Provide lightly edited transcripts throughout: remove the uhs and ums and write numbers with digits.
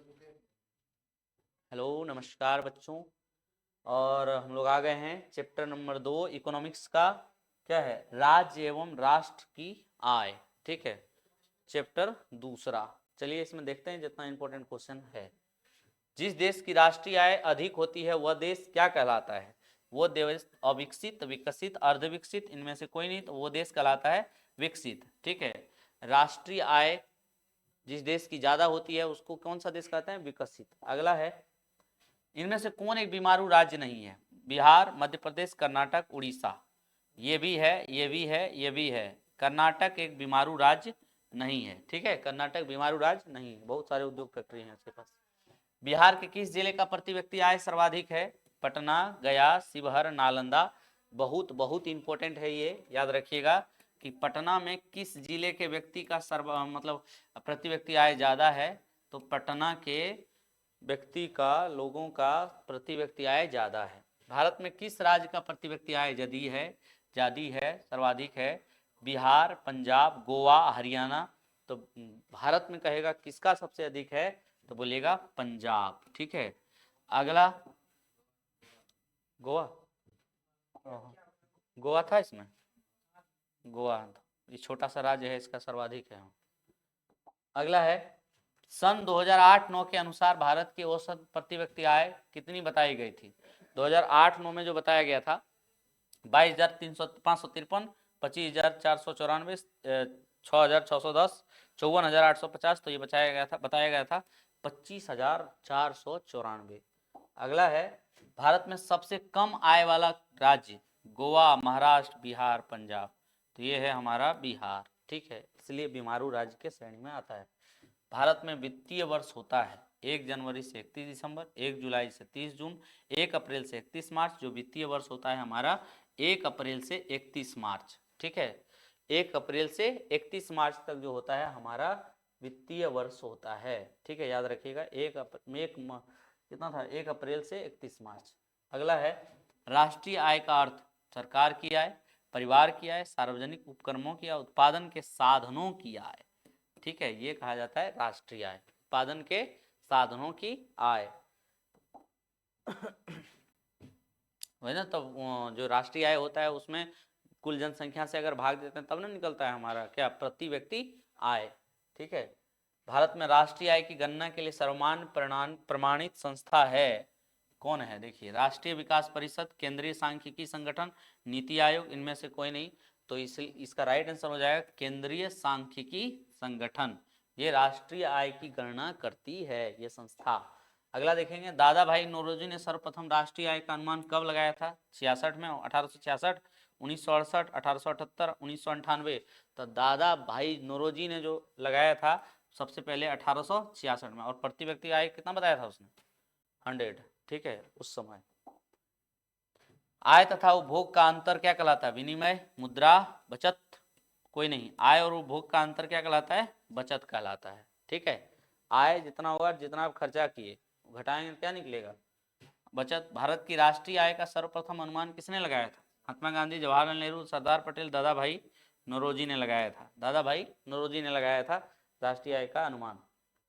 Hello नमस्कार बच्चों। और हम लोग आ गए हैं चैप्टर नंबर 2 इकोनॉमिक्स का। क्या है? राज्य एवं राष्ट्र की आय। ठीक है, चैप्टर दूसरा। चलिए इसमें देखते हैं जितना इंपॉर्टेंट क्वेश्चन है। जिस देश की राष्ट्रीय आय अधिक होती है वह देश क्या कहलाता है? वो देश अविकसित, विकसित, अर्धविकसित, इनमें से कोई नहीं, तो वो देश कहलाता है विकसित। ठीक है, राष्ट्रीय आय जिस देश की ज्यादा होती है उसको कौन सा देश कहते हैं? विकसित। अगला है, इनमें से कौन एक बीमारू राज्य नहीं है? बिहार, मध्य प्रदेश, कर्नाटक, उड़ीसा। ये भी है, ये भी है, ये भी है। कर्नाटक एक बीमारू राज्य नहीं है। ठीक है, कर्नाटक बीमारू राज्य नहीं है, बहुत सारे उद्योग फैक्ट्री हैं इसके पास। बिहार के किस जिले का प्रति व्यक्ति आय सर्वाधिक है? पटना, गया, शिवहर, नालंदा। बहुत बहुत इंपॉर्टेंट है ये, याद रखिएगा कि पटना में किस जिले के व्यक्ति का मतलब प्रति व्यक्ति आय ज्यादा है। तो पटना के व्यक्ति का, लोगों का प्रति व्यक्ति आय ज्यादा है। भारत में किस राज्य का प्रति व्यक्ति आय ज्यादा है, सर्वाधिक है? बिहार, पंजाब, गोवा, हरियाणा। तो भारत में कहेगा किसका सबसे अधिक है, तो बोलिएगा पंजाब। ठीक है, अगला गोवा। गोवा था इसमें, गोवा ये छोटा सा राज्य है, इसका सर्वाधिक है। अगला है, सन 2008-9 के अनुसार भारत की औसत प्रति व्यक्ति आय कितनी बताई गई थी? 2008-9 में जो बताया गया था 22,553, 25,494, 6,610, 54,850। तो ये बताया गया था 25,494। अगला है, भारत में सबसे कम आय वाला राज्य गोवा, महाराष्ट्र, बिहार, पंजाब। तो ये है हमारा बिहार। ठीक है, इसलिए बीमारू राज्य के श्रेणी में आता है। भारत में वित्तीय वर्ष होता है 1 जनवरी से 31 दिसंबर, 1 जुलाई से 30 जून, 1 अप्रैल से 31 मार्च। जो वित्तीय वर्ष होता है हमारा 1 अप्रैल से 31 मार्च। ठीक है, 1 अप्रैल से 31 मार्च तक जो होता है हमारा वित्तीय वर्ष होता है। ठीक है, याद रखिएगा कितना था? 1 अप्रैल से 31 मार्च। अगला है, राष्ट्रीय आय का अर्थ सरकार की आय, परिवार की आय, सार्वजनिक उपक्रमों की आय, उत्पादन के साधनों की आय। ठीक है, ये कहा जाता है राष्ट्रीय आय, उत्पादन के साधनों की आय। वही ना, तब जो राष्ट्रीय आय होता है उसमें कुल जनसंख्या से अगर भाग देते हैं तब ना निकलता है हमारा क्या? प्रति व्यक्ति आय। ठीक है, भारत में राष्ट्रीय आय की गणना के लिए सर्वमान्य प्रमाणित संस्था है, कौन है? देखिए, राष्ट्रीय विकास परिषद, केंद्रीय सांख्यिकी संगठन, नीति आयोग, इनमें से कोई नहीं। तो इसका राइट आंसर हो जाएगा केंद्रीय सांख्यिकी संगठन। ये राष्ट्रीय आय की गणना करती है ये संस्था। अगला देखेंगे, दादा भाई नौरोजी ने सर्वप्रथम राष्ट्रीय आय का अनुमान कब लगाया था? 66 में, 1866, 1968, 1878, 1998। तो दादा भाई नौरोजी ने जो लगाया था सबसे पहले 1866 में, और प्रति व्यक्ति आय कितना बताया था उसने? 100। ठीक है, उस समय। आय तथा उपभोग का अंतर क्या कहलाता है? विनिमय, मुद्रा, बचत। कोई नहीं, आय और उपभोग का अंतर क्या कहलाता है? बचत कहलाता है। ठीक है, आय जितना होगा, जितना आप खर्चा किए, घटाएंगे क्या निकलेगा? बचत। भारत की राष्ट्रीय आय का सर्वप्रथम अनुमान किसने लगाया था? महात्मा गांधी, जवाहरलाल नेहरू, सरदार पटेल, दादा भाई नौरोजी ने लगाया था। दादा भाई नौरोजी ने लगाया था राष्ट्रीय आय का अनुमान।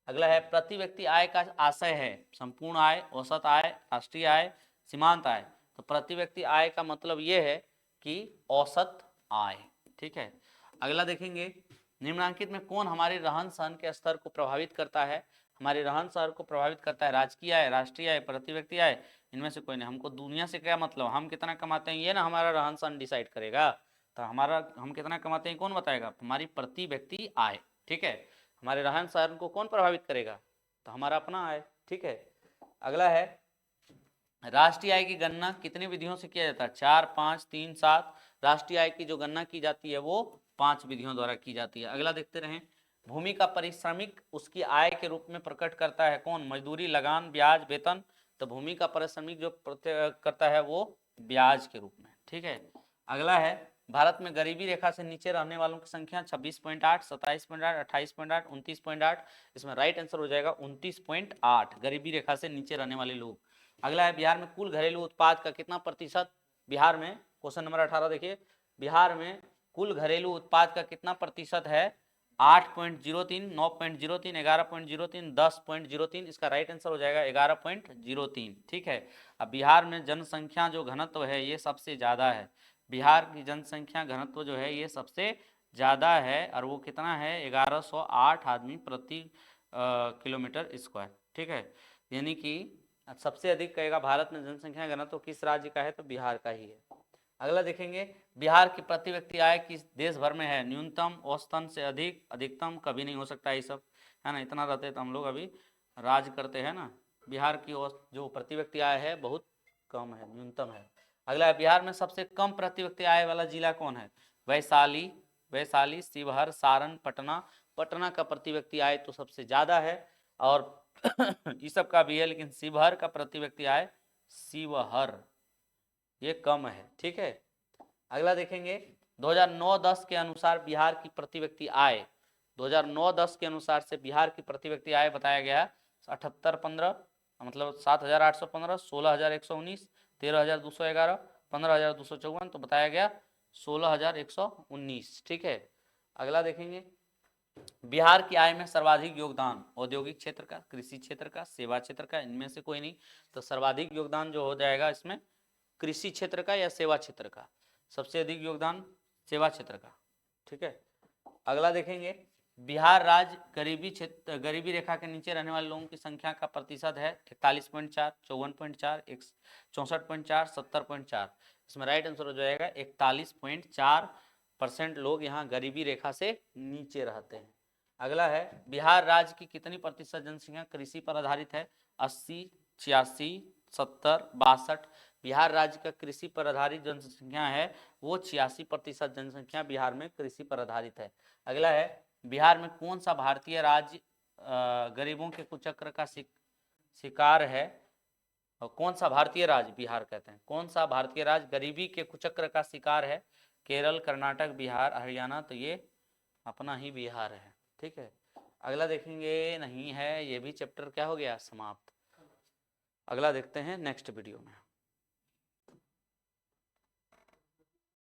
अगला है, प्रति व्यक्ति आय का आशय है संपूर्ण आय, औसत आय, राष्ट्रीय आय, सीमांत आय। तो प्रति व्यक्ति आय का मतलब ये है कि औसत आय। ठीक है, अगला देखेंगे, निम्नलिखित में कौन हमारे रहन सहन के स्तर को प्रभावित करता है? हमारे रहन सहन को प्रभावित करता है राजकीय आय, राष्ट्रीय आय, प्रति व्यक्ति आय। इनमें से कोई नहीं। हमको दुनिया से क्या मतलब, हम कितना कमाते हैं ये ना हमारा रहन सहन डिसाइड करेगा। तो हम कितना कमाते हैं कौन बताएगा? हमारी प्रति व्यक्ति आय। ठीक है, हमारे रहन सहन को कौन प्रभावित करेगा? तो हमारा अपना आय। ठीक है, अगला है, राष्ट्रीय आय की गणना कितनी विधियों से किया जाता है? 4, 5, 3, 7। राष्ट्रीय आय की जो गणना की जाती है वो 5 विधियों द्वारा की जाती है। अगला देखते रहें, भूमि का पारिश्रमिक उसकी आय के रूप में प्रकट करता है कौन? मजदूरी, लगान, ब्याज, वेतन। तो भूमि का पारिश्रमिक जो करता है वो ब्याज के रूप में। ठीक है, अगला है, भारत में गरीबी रेखा से नीचे रहने वालों की संख्या 26.8, 27.8, 28.8, 29.8। इसमें राइट आंसर हो जाएगा 29.8, गरीबी रेखा से नीचे रहने वाले लोग। अगला है, बिहार में कुल घरेलू उत्पाद का कितना प्रतिशत? बिहार में, क्वेश्चन नंबर 18 देखिए, बिहार में कुल घरेलू उत्पाद का कितना प्रतिशत है? 8.03, 9.03, 11.03, 10.03, इसका राइट आंसर हो जाएगा 11.03। ठीक है। अब बिहार में जनसंख्या जो घनत्व है ये सबसे ज़्यादा है। बिहार की जनसंख्या घनत्व जो है ये सबसे ज़्यादा है, और वो कितना है, 1108 आदमी प्रति किलोमीटर स्क्वायर। ठीक है, यानी कि सबसे अधिक कहेगा भारत में जनसंख्या घनत्व किस राज्य का है, तो बिहार का ही है। अगला देखेंगे, बिहार की प्रति व्यक्ति आय किस देश भर में है, न्यूनतम, औसतन से अधिक, अधिकतम कभी नहीं हो सकता ये सब, है ना। इतना रहते तो हम लोग अभी राज करते हैं ना। बिहार की जो प्रति व्यक्ति आय है बहुत कम है, न्यूनतम है। अगला है, बिहार में सबसे कम प्रति व्यक्ति आय वाला जिला कौन है, वैशाली, वैशाली, शिवहर, सारण, पटना। पटना का प्रति व्यक्ति आय तो सबसे ज्यादा है, और इस सब का भी है, लेकिन शिवहर का प्रति व्यक्ति आय, शिवहर ये कम है। ठीक है। अगला देखेंगे, 2009-10 के अनुसार बिहार की प्रति व्यक्ति आय, 2009-10 के अनुसार से बिहार की प्रति व्यक्ति आय बताया गया 7815, मतलब 7815, 16119, 13211, 15254, तो बताया गया 16119। ठीक है। अगला देखेंगे, बिहार की आय में सर्वाधिक योगदान औद्योगिक क्षेत्र का, कृषि क्षेत्र का, सेवा क्षेत्र का, इनमें से कोई नहीं, तो सर्वाधिक योगदान जो हो जाएगा इसमें कृषि क्षेत्र का या सेवा क्षेत्र का, सबसे अधिक योगदान सेवा क्षेत्र का। ठीक है। अगला देखेंगे, बिहार राज्य गरीबी क्षेत्र, गरीबी रेखा के नीचे रहने वाले लोगों की संख्या का प्रतिशत है 41.4, 54.4, 64.4, 70.4। इसमें राइट आंसर हो जाएगा 41.4% लोग यहाँ गरीबी रेखा से नीचे रहते हैं। अगला है, बिहार राज्य की कितनी प्रतिशत जनसंख्या कृषि पर आधारित है, 80, 86, 70, 62। बिहार राज्य का कृषि पर आधारित जनसंख्या है वो 86% जनसंख्या बिहार में कृषि पर आधारित है। अगला है, बिहार में कौन सा भारतीय राज्य गरीबों के कुचक्र का शिकार है, और कौन सा भारतीय राज्य, बिहार कहते हैं, कौन सा भारतीय राज्य गरीबी के कुचक्र का शिकार है, केरल, कर्नाटक, बिहार, हरियाणा, तो ये अपना ही बिहार है। ठीक है। अगला देखेंगे, नहीं है, ये भी चैप्टर क्या हो गया, समाप्त। अगला देखते हैं नेक्स्ट वीडियो में।